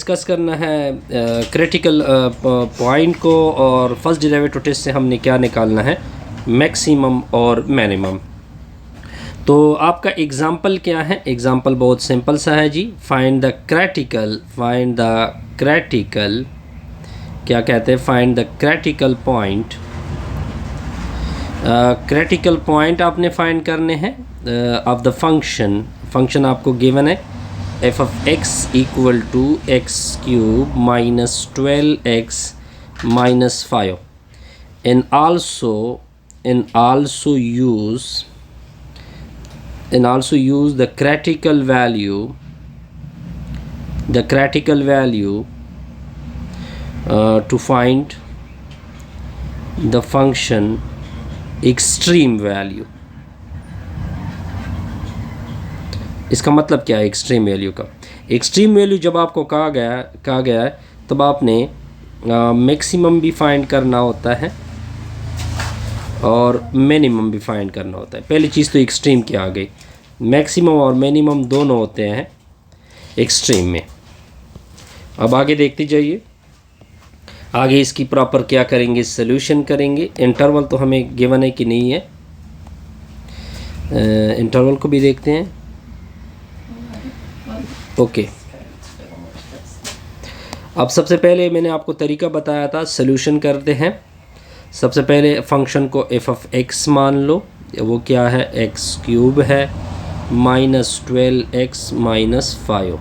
Discuss करना है critical point को, और फर्स्ट डेरिवेटिव टेस्ट से हमने क्या निकालना है, मैक्सिमम और मिनिमम। तो आपका एग्जाम्पल क्या है, एग्जाम्पल बहुत सिंपल सा है जी। फाइंड द क्रिटिकल, क्या कहते हैं, find the critical point. Critical point आपने फाइंड करने हैं ऑफ द फंक्शन आपको गिवन है f of x equal to x cube minus 12x minus 5, and also use the critical value to find the function extreme value। इसका मतलब क्या है extreme value का? एक्सट्रीम वैल्यू जब आपको कहा गया है तब आपने मैक्सिमम भी फाइंड करना होता है और मिनिमम भी फाइंड करना होता है। पहली चीज़ तो एक्सट्रीम की आ गई, मैक्सिमम और मिनिमम दोनों होते हैं एक्सट्रीम में। अब आगे देखते जाइए, आगे इसकी प्रॉपर क्या करेंगे, सॉल्यूशन करेंगे। इंटरवल तो हमें गिवन है कि नहीं है, इंटरवल को भी देखते हैं। ओके अब सबसे पहले मैंने आपको तरीका बताया था, सॉल्यूशन करते हैं। सबसे पहले फंक्शन को f of x मान लो, वो क्या है, x क्यूब है माइनस 12x माइनस 5।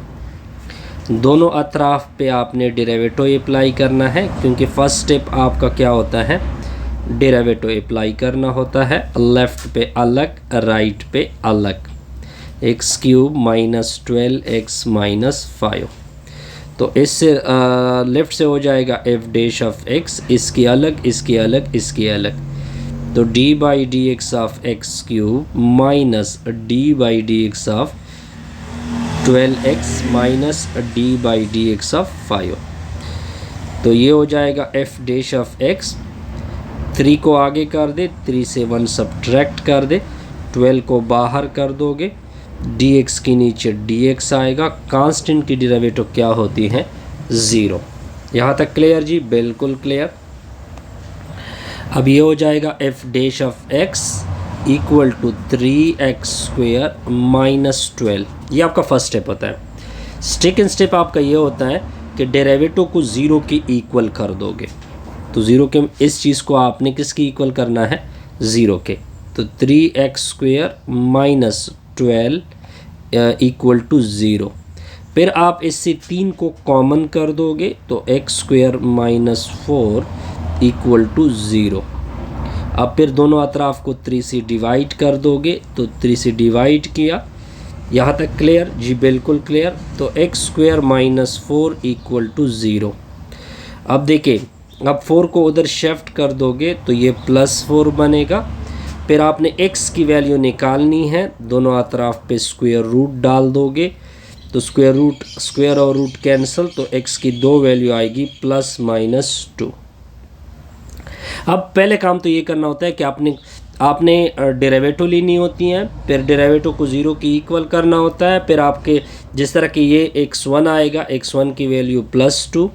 दोनों अतराफ पे आपने डेरिवेटिव अप्लाई करना है, क्योंकि फर्स्ट स्टेप आपका क्या होता है, डेरिवेटिव अप्लाई करना होता है। लेफ़्ट पे अलग, राइट पे अलग। X cube minus 12x minus 5, तो इससे लेफ़्ट से हो जाएगा f डैश ऑफ x, इसकी अलग, इसकी अलग, इसकी अलग, तो d by D x of x cube minus d by D x of 12x minus d by D x of 5। तो ये हो जाएगा f डैश ऑफ x। 3 को आगे कर दे, 3 से 1 सब्ट्रैक्ट कर दे, 12 को बाहर कर दोगे, dx के नीचे dx आएगा। कांस्टेंट की डेरिवेटिव क्या होती है, 0। यहाँ तक क्लियर जी, बिल्कुल क्लियर। अब ये हो जाएगा f dash of x equal to 3x square minus 12। ये आपका फर्स्ट स्टेप होता है। सेकंड स्टेप आपका ये होता है कि डेरिवेटिव को 0 के इक्वल कर दोगे। तो 0 के इस चीज़ को आपने किसकी इक्वल करना है, 0 के। तो 3x square minus 12 equal to 0। फिर आप इससे 3 को कॉमन कर दोगे, तो x square minus 4 equal to 0। अब फिर दोनों अतराफ को 3 से डिवाइड कर दोगे, तो 3 से डिवाइड किया। यहाँ तक क्लियर जी, बिल्कुल क्लियर। तो x square minus 4 equal to 0। अब देखिए, अब 4 को उधर शिफ्ट कर दोगे तो ये प्लस 4 बनेगा। फिर आपने x की वैल्यू निकालनी है, दोनों अतराफ पे स्क्वायर रूट डाल दोगे, तो स्क्वायर और रूट कैंसिल, तो x की 2 वैल्यू आएगी प्लस माइनस 2। अब पहले काम तो ये करना होता है कि आपने डेरिवेटिव लेनी होती हैं, फिर डेरिवेटिव को 0 की इक्वल करना होता है। फिर आपके जिस तरह कि ये x1 आएगा, x1 की वैल्यू प्लस 2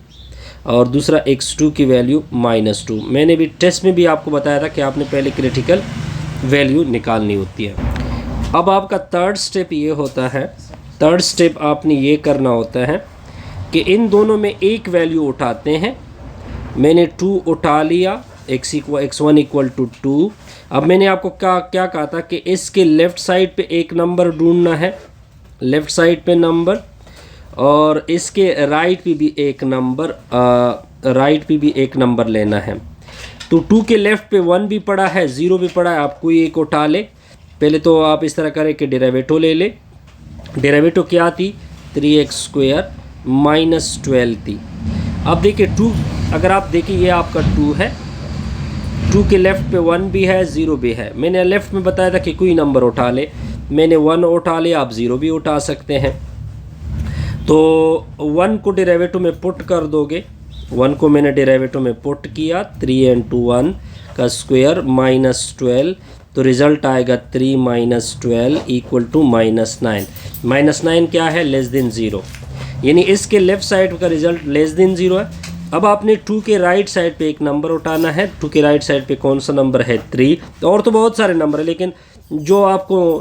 और दूसरा x2 की वैल्यू माइनस 2। मैंने भी टेस्ट में भी आपको बताया था कि आपने पहले क्रिटिकल वैल्यू निकालनी होती है। अब आपका थर्ड स्टेप ये होता है, थर्ड स्टेप आपने ये करना होता है कि इन दोनों में एक वैल्यू उठाते हैं। मैंने 2 उठा लिया, x1 इक्वल टू 2। अब मैंने आपको क्या कहा था कि इसके लेफ़्ट साइड पे एक नंबर ढूंढना है, लेफ़्ट साइड पे नंबर, और इसके राइट पे भी एक नंबर लेना है। तो 2 के लेफ़्ट पे 1 भी पड़ा है, 0 भी पड़ा है, आप कोई एक उठा ले। पहले तो आप इस तरह करें कि डेरिवेटिव ले ले। डेरिवेटिव क्या थी, 3x स्क्वायर माइनस 12 थी। अब देखिए 2, अगर आप देखिए ये आपका 2 है, 2 के लेफ़्ट पे 1 भी है, 0 भी है। मैंने लेफ़्ट में बताया था कि कोई नंबर उठा ले, मैंने 1 उठा लिया, आप 0 भी उठा सकते हैं। तो 1 को डेरिवेटिव में पुट कर दोगे, 1 को मैंने डेरिवेटिव में पुट किया, 3 into 1 का स्क्वायर माइनस 12, तो रिज़ल्ट आएगा 3 माइनस 12 इक्वल टू -9। -9 क्या है, लेस देन 0। यानी इसके लेफ़्ट साइड का रिज़ल्ट लेस देन 0 है। अब आपने 2 के राइट साइड पे एक नंबर उठाना है। 2 के राइट साइड पे कौन सा नंबर है? 3। और तो बहुत सारे नंबर है, लेकिन जो आपको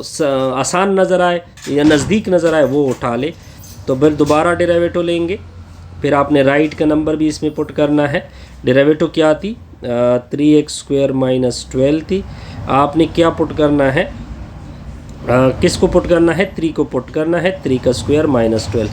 आसान नज़र आए या नज़दीक नज़र आए वो उठा ले। तो फिर दोबारा डेरिवेटिव लेंगे, फिर आपने राइट का नंबर भी इसमें पुट करना है। डेरिवेटिव क्या थी? 3x² माइनस 12 थी। आपने क्या पुट करना है? किसको पुट करना है? 3 को पुट करना है। 3 का स्क्वायर माइनस 12।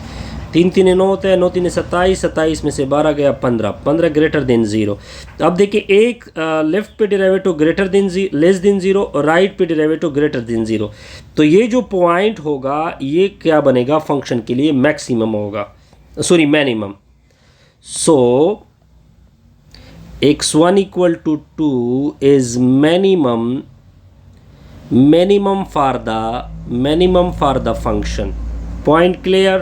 3 3 9 होता है, 9 3 27, 27 में से 12 गया 15, 15 ग्रेटर देन 0। अब देखिए, एक लेफ्ट पे derivative greater than less than 0 और राइट पे डेरिवेटिव ग्रेटर देन 0। तो ये जो पॉइंट होगा ये क्या बनेगा? फंक्शन के लिए मैक्सिमम होगा, sorry minimum. So x1 equal to 2 is minimum for the function. Point clear?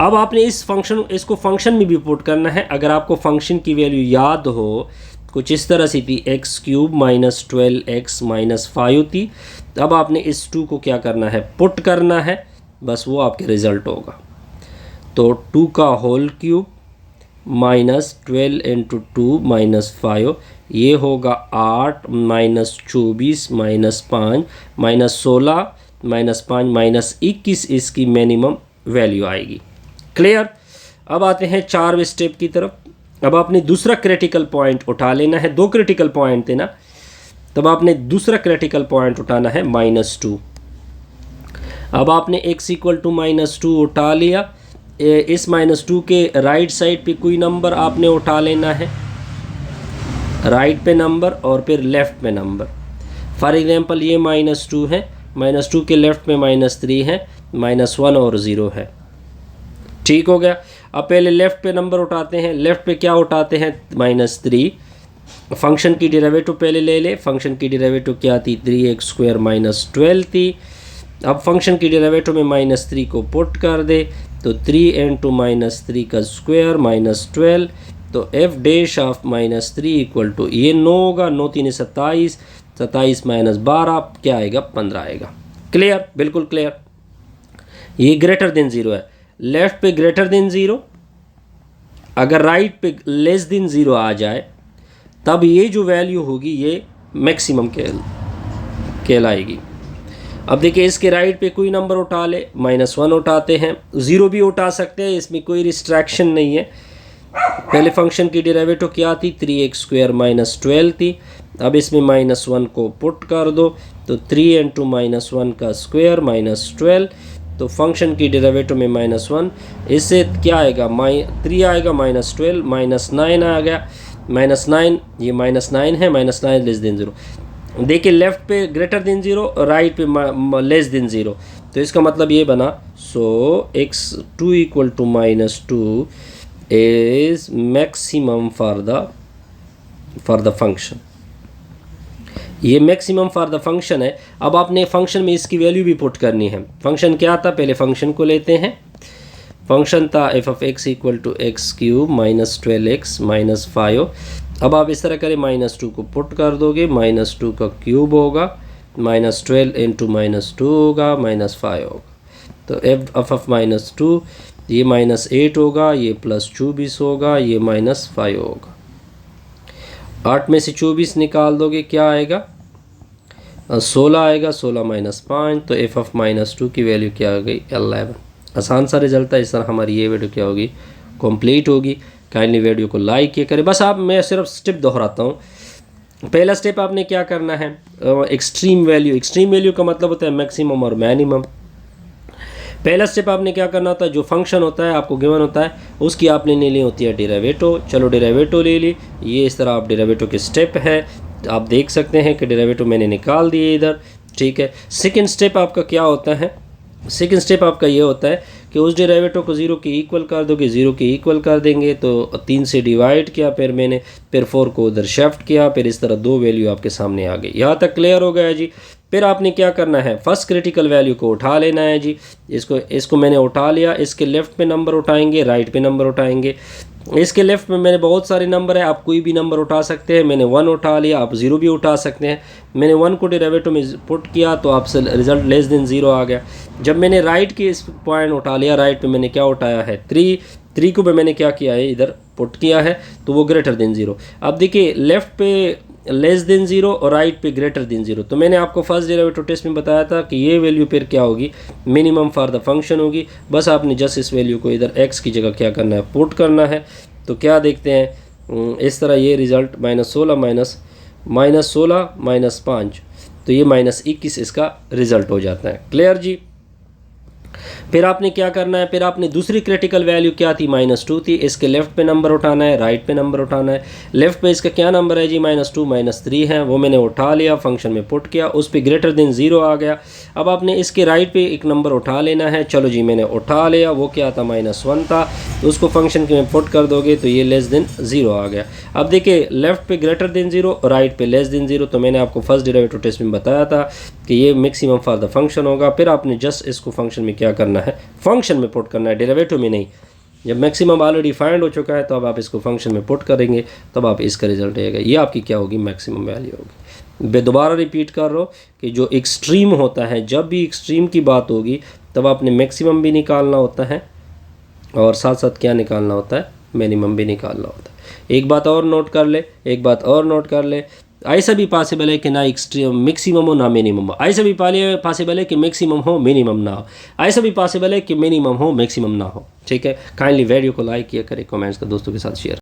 अब आपने इसको फंक्शन में भी पुट करना है। अगर आपको फंक्शन की वैल्यू याद हो, कुछ इस तरह से थी, x³ माइनस 12x माइनस 5 थी। अब आपने इस 2 को क्या करना है? पुट करना है, बस वो आपके रिजल्ट होगा। तो 2 का whole cube minus 12 into 2 minus 5, ये होगा 8 minus 24 minus 5 minus 16 minus 5 minus 21 इसकी मिनिमम वैल्यू आएगी। क्लियर? अब आते हैं 4वें स्टेप की तरफ। अब आपने दूसरा क्रिटिकल पॉइंट उठा लेना है। 2 क्रिटिकल पॉइंट थे ना, तब आपने दूसरा क्रिटिकल पॉइंट उठाना है -2। अब आपने x इक्वल टू -2 उठा लिया। इस -2 के राइट साइड पे कोई नंबर आपने उठा लेना है, राइट पे नंबर और फिर लेफ़्ट पे नंबर। फॉर एग्जांपल ये -2 है, -2 के लेफ़्ट में -3 है, -1 और 0 है। ठीक हो गया। अब पहले लेफ़्ट पे नंबर उठाते हैं। लेफ़्ट पे क्या उठाते हैं? -3। फंक्शन की डेरिवेटिव पहले ले ले। फंक्शन की डेरिवेटिव क्या थी? 3x² माइनस 12 थी। अब फंक्शन की डेरिवेटिव में -3 को पुट कर दे, तो 3 इंटू -3 का स्क्वायर माइनस 12। तो f dash of -3 equal to, ये 9 होगा, 9 3 27, 27 माइनस 12 क्या आएगा? 15 आएगा। क्लियर? बिल्कुल क्लियर। ये ग्रेटर देन 0 है। लेफ्ट पे ग्रेटर देन 0, अगर राइट पे लेस देन 0 आ जाए तब ये जो वैल्यू होगी ये मैक्सिमम कहलाएगी। अब देखिए, इसके राइट पे कोई नंबर उठा ले। -1 उठाते हैं, 0 भी उठा सकते हैं, इसमें कोई रिस्ट्रैक्शन नहीं है। पहले फंक्शन की डेरिवेटिव क्या थी? 3x² माइनस 12 थी। अब इसमें -1 को पुट कर दो, तो 3 इंटू -1 का स्क्वायर माइनस 12। तो फंक्शन की डेरिवेटिव में -1, इससे क्या आएगा? 3 आएगा, -12 -9 आ गया। -9, ये -9 है, -9 लेस देन 0। देखिए, लेफ़्ट पे ग्रेटर देन 0, राइट पे लेस देन 0। तो इसका मतलब ये बना, so x2 equal to -2 is maximum for the function. ये मैक्सिमम फॉर द फंक्शन है। अब आपने फंक्शन में इसकी वैल्यू भी पुट करनी है। फंक्शन क्या था? पहले फंक्शन को लेते हैं। फंक्शन था f(x) equal to x³ minus 12x minus 5। अब आप इस तरह करें, -2 को पुट कर दोगे, -2 का क्यूब होगा, -12 इंटू -2 होगा, -5 होगा। तो f(-2) ये -8 होगा, ये +24 होगा, ये -5 होगा। 8 में से 24 निकाल दोगे, क्या आएगा? 16 आएगा, 16 माइनस 5। तो f(-2) की वैल्यू क्या हो गई? 11। आसान सा रिजल्ट था। इस तरह हमारी ये वीडियो क्या होगी? कंप्लीट होगी। काइंडली वीडियो को लाइक किया करें। बस मैं सिर्फ स्टेप दोहराता हूँ। पहला स्टेप आपने क्या करना है? एक्सट्रीम वैल्यू का मतलब होता है मैक्सिमम और मिनिमम। पहला स्टेप आपने क्या करना होता है? जो फंक्शन होता है आपको गिवन होता है, उसकी आपने ले ली होती है डेरिवेटिव। चलो डेरिवेटिव ले ली। ये इस तरह आप डेरिवेटिव के स्टेप है, आप देख सकते हैं कि डेरिवेटिव मैंने निकाल दिए इधर। ठीक है। सेकेंड स्टेप आपका क्या होता है? सेकेंड स्टेप आपका ये होता है कि उस डेरिवेटिव को 0 के इक्वल कर दोगे। 0 के इक्वल कर देंगे तो 3 से डिवाइड किया, फिर 4 को उधर शिफ्ट किया, फिर इस तरह 2 वैल्यू आपके सामने आ गई। यहाँ तक क्लियर हो गया जी? फिर आपने क्या करना है, फर्स्ट क्रिटिकल वैल्यू को उठा लेना है जी। इसको मैंने उठा लिया, इसके लेफ़्ट पे नंबर उठाएंगे, राइट पे नंबर उठाएंगे। इसके लेफ़्ट में मैंने बहुत सारे नंबर है, आप कोई भी नंबर उठा सकते हैं। मैंने 1 उठा लिया, आप 0 भी उठा सकते हैं। मैंने 1 को डेरिवेटिव में पुट किया तो आपसे रिजल्ट लेस देन 0 आ गया। जब मैंने राइट के इस पॉइंट उठा लिया, राइट पे मैंने क्या उठाया है 3 को मैंने क्या किया है इधर पुट किया है, तो वो ग्रेटर देन 0। अब देखिए लेफ़्ट पे लेस देन 0 और राइट पे ग्रेटर देन 0। तो मैंने आपको फर्स्ट डेरिवेटिव टेस्ट में बताया था कि ये वैल्यू फिर क्या होगी, मिनिमम फॉर द फंक्शन होगी। बस आपने जस्ट इस वैल्यू को इधर x की जगह क्या करना है, पुट करना है। तो क्या देखते हैं इस तरह ये रिज़ल्ट -16 -5, तो ये -21 इसका रिज़ल्ट हो जाता है। क्लियर जी। फिर आपने क्या करना है, फिर आपने दूसरी क्रिटिकल वैल्यू क्या थी, -2 थी। इसके लेफ़्ट पे नंबर उठाना है, राइट पे नंबर उठाना है। लेफ़्ट पे इसका क्या नंबर है जी, -2 -3 है, वो मैंने उठा लिया, फंक्शन में पुट किया, उस पर ग्रेटर देन 0 आ गया। अब आपने इसके राइट पे एक नंबर उठा लेना है। चलो जी मैंने उठा लिया, वो क्या था -1 था, तो उसको फंक्शन के में पुट कर दोगे तो ये लेस देन 0 आ गया। अब देखिए लेफ़्ट पे ग्रेटर देन 0 और राइट पे लेस देन 0, तो मैंने आपको फर्स्ट डेरिवेटिव टेस्ट में बताया था कि ये मैक्सिमम फॉर द फंक्शन होगा। फिर आपने जस्ट इसको फंक्शन में क्या करना है, फंक्शन में पुट करना है, डेरिवेटिव में नहीं। जब मैक्सिमम ऑलरेडी फाइंड हो चुका है तो अब आप इसको फंक्शन में पुट करेंगे, तब आप इसका रिजल्ट आएगा। ये आपकी क्या होगी, मैक्सिमम वैल्यू होगी। मैं दोबारा रिपीट कर रहा हूँ कि जो एक्सट्रीम होता है, जब भी एक्सट्रीम की बात होगी तब आपने मैक्सिमम भी निकालना होता है और साथ साथ क्या निकालना होता है, मिनिमम भी निकालना होता है। एक बात और नोट कर ले, ऐसा भी पॉसिबल है कि ना एक्सट्रीम मैक्सिमम हो ना मिनिमम हो। ऐसा भी पॉसिबल है कि मैक्सिमम हो मिनिमम ना हो। ऐसा भी पॉसिबल है कि मिनिमम हो मैक्सिमम ना हो। ठीक है, काइंडली वीडियो को लाइक किया करें, कमेंट्स का दोस्तों के साथ शेयर